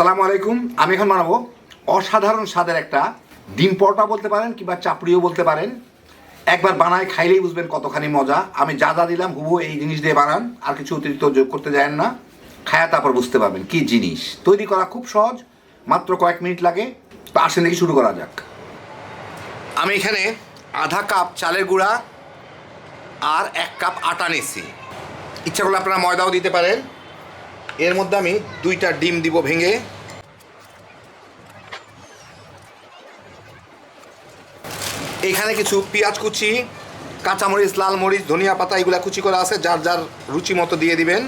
আসসালামু আলাইকুম। আমি এখন বানাবো অসাধারণ স্বাদের একটা ডিম পরোটা বলতে পারেন কিংবা চাপড়িও বলতে পারেন। একবার বানায় খাইলেই বুঝবেন কতখানি মজা। আমি যা যা দিলাম হুবহু এই জিনিস দিয়ে বানান, আর কিছু অতিরিক্ত যোগ করতে যায়েন না। খায়া তারপর বুঝতে পারবেন কি জিনিস। তৈরি করা খুব সহজ, মাত্র কয়েক মিনিট লাগে। তো আসেন দেখি শুরু করা যাক। আমি এখানে আধা কাপ চালের গুঁড়া আর 1 কাপ আটা নিচ্ছি। ইচ্ছা করলে আপনারা ময়দাও দিতে পারেন। এর মধ্যে আমি 2টা ডিম দিব ভেঙে। এখানে কিছু পেঁয়াজ কুচি, কাঁচামরিচ, লাল মরিচ, ধনিয়া পাতা এগুলো কুচি করা আছে, যার যার রুচি মতো দিয়ে দিবেন।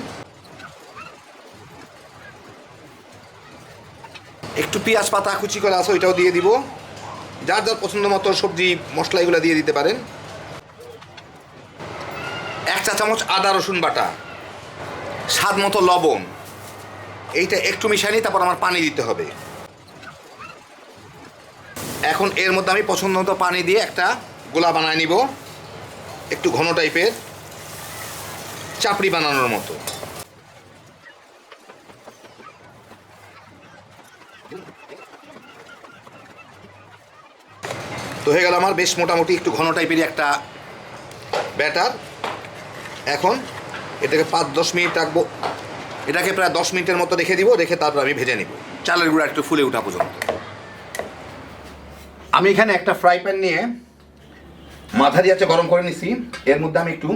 একটু পেঁয়াজ পাতা কুচি করা আছে, ওইটাও দিয়ে দিব। যার যার পছন্দ মতো সবজি মশলা এগুলো দিয়ে দিতে পারেন। 1 চা চামচ আদা রসুন বাটা, স্বাদ মতো লবণ। এইটা একটু মিশিয়ে নিই, তারপর আমার পানি দিতে হবে। এখন এর মধ্যে আমি পছন্দ মতো পানি দিয়ে একটা গোলা বানায় নিব, একটু ঘন টাইপের, চাপড়ি বানানোর মতো। তো হয়ে গেল আমার বেশ মোটামুটি একটু ঘন টাইপেরই একটা ব্যাটার। এখন এটাকে 5-10 মিনিট রাখবো। এটাকে প্রায় 10 মিনিটের মতো রেখে দিব, রেখে তারপর আমি ভেজে নিব চালের গুঁড়া একটু ফুলে ওঠা পর্যন্ত। আমি এখানে একটা ফ্রাই প্যান নিয়ে মাঝারি আঁচে গরম করে নিছি। এর মধ্যে আমি একটু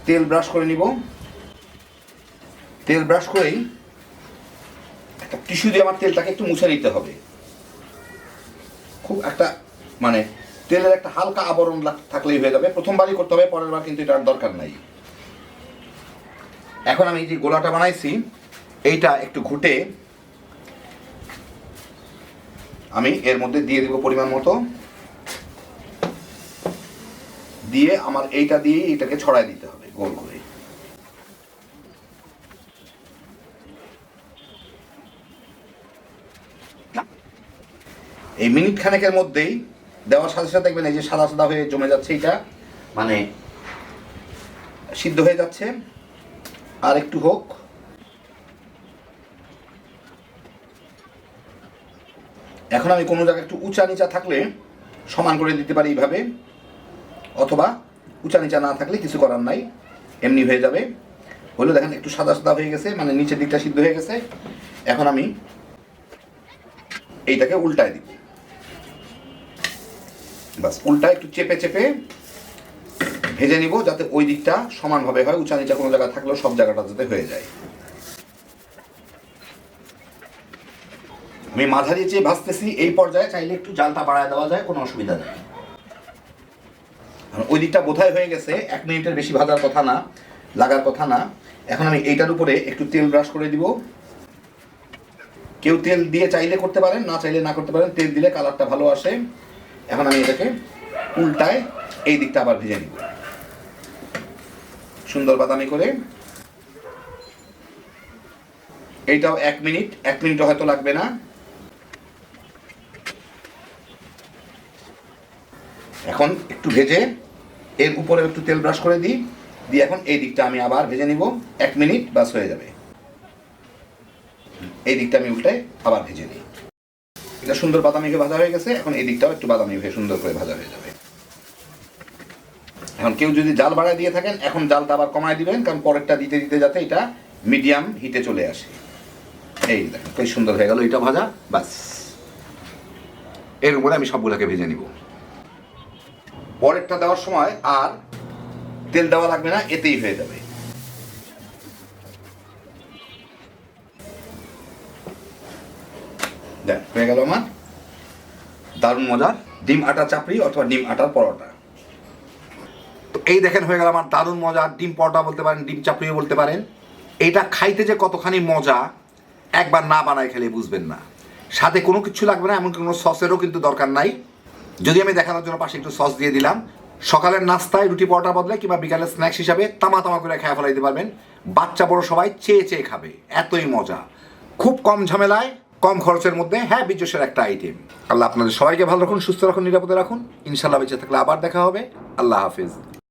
তেল ব্রাশ করে নিব। তেল ব্রাশ করেই একটা টিস্যু দিয়ে আমার তেলটাকে একটু মুছে নিতে হবে। খুব একটা মানে তেলের একটা হালকা আবরণ থাকলেই হয়ে যাবে। প্রথমবারই করতে হবে, পরের বার কিন্তু এটার দরকার নাই। এখন আমি যে গোলাটা বানাইছি এইটা একটু ঘুটে আমি এর মধ্যে দিয়ে দিব পরিমাণ মতো। দিয়ে আমার এইটা দিয়ে এটাকে ছড়াই দিতে হবে গোল করে। এই মিনিট খানেকের মধ্যেই দেওয়ার সাথে সাথে দেখবেন এই যে সাদা সাদা হয়ে জমে যাচ্ছে, এটা মানে সিদ্ধ হয়ে যাচ্ছে। আর একটু হোক। এখন আমি কোনো জায়গায় একটু উঁচা নিচা থাকলে সমান করে দিতে পারি এইভাবে, অথবা উঁচা নিচা না থাকলে কিছু করার নাই, এমনি হয়ে যাবে। হলো দেখেন একটু সাদা সাদা হয়ে গেছে, মানে নিচের দিকটা সিদ্ধ হয়ে গেছে। এখন আমি এইটাকে উল্টায় দিব। বাস উল্টা একটু চেপে চেপে ভেজে নিব, যাতে ওই দিকটা সমানভাবে হয়। উঁচা নিচা কোনো জায়গা থাকলেও সব জায়গাটা যাতে হয়ে যায়। আমি মাঝারি চেয়ে ভাজতেছি। এই পর্যায়ে চাইলে একটু জালটা বাড়ায় দেওয়া যায়, কোনো অসুবিধা নেই। ওই দিকটা বোধহয় হয়ে গেছে। 1 মিনিটের বেশি ভাজার কথা না, লাগার কথা না। এখন আমি এইটার উপরে একটু তেল ব্রাশ করে দিব। কেউ তেল দিয়ে চাইলে করতে পারেন, না চাইলে না করতে পারেন। তেল দিলে কালারটা ভালো আসে। এখন আমি এটাকে উল্টায় এই দিকটা আবার ভেজে নিব সুন্দর বাদামি করে। এইটাও 1 মিনিট, 1 মিনিটও হয়তো লাগবে না। এখন একটু ভেজে এর উপরে একটু তেল ব্রাশ করে দিই, দিয়ে এখন এই দিকটা আমি আবার ভেজে নিব। 1 মিনিট বাস হয়ে যাবে। এই দিকটা আমি উল্টায় আবার ভেজে নিই। এটা সুন্দর বাদামি হয়ে ভাজা হয়ে গেছে। এখন এই দিকটাও একটু বাদামি হয়ে সুন্দর করে ভাজা হয়ে যাবে। এখন কেউ যদি জাল বাড়ায় দিয়ে থাকেন, এখন জালটা আবার কমায় দিবেন, কারণ পরেরটা দিতে দিতে যাতে এটা মিডিয়াম হিটে চলে আসে। এই দেখেন খুব সুন্দর হয়ে গেল এটা ভাজা। বাস এর উপরে আমি সবগুলোকে ভেজে নিব। পরেরটা দেওয়ার সময় আর তেল দেওয়া লাগবে না, এতেই হয়ে যাবে। দেখ হয়ে গেল আমার দারুণ মজার ডিম আটার চাপড়ি অথবা ডিম আটার পরোটা। তো এই দেখেন হয়ে গেল আমার দারুণ মজার ডিম পরোটা বলতে পারেন, ডিম চাপড়িও বলতে পারেন। এইটা খাইতে যে কতখানি মজা একবার না বানায় খেলে বুঝবেন না। সাথে কোনো কিছু লাগবে না, এমন কোনো সসেরও কিন্তু দরকার নাই। যদি আমি দেখানোর জন্য পাশে একটু সস দিয়ে দিলাম। সকালের নাস্তায় রুটি পরোটা বদলে কিংবা বিকালের স্ন্যাক্স হিসাবে তামা তামা করে খেয়ে ফেলাইতে পারবেন। বাচ্চা বড় সবাই চেয়ে চেয়ে খাবে, এতই মজা। খুব কম ঝামেলায়, কম খরচের মধ্যে, হ্যাঁ বিজস্বের একটা আইটেম। আল্লাহ আপনাদের সবাইকে ভালো রাখুন, সুস্থ রাখুন, নিরাপদে রাখুন। ইনশাল্লাহ বেঁচে থাকলে আবার দেখা হবে। আল্লাহ হাফিজ।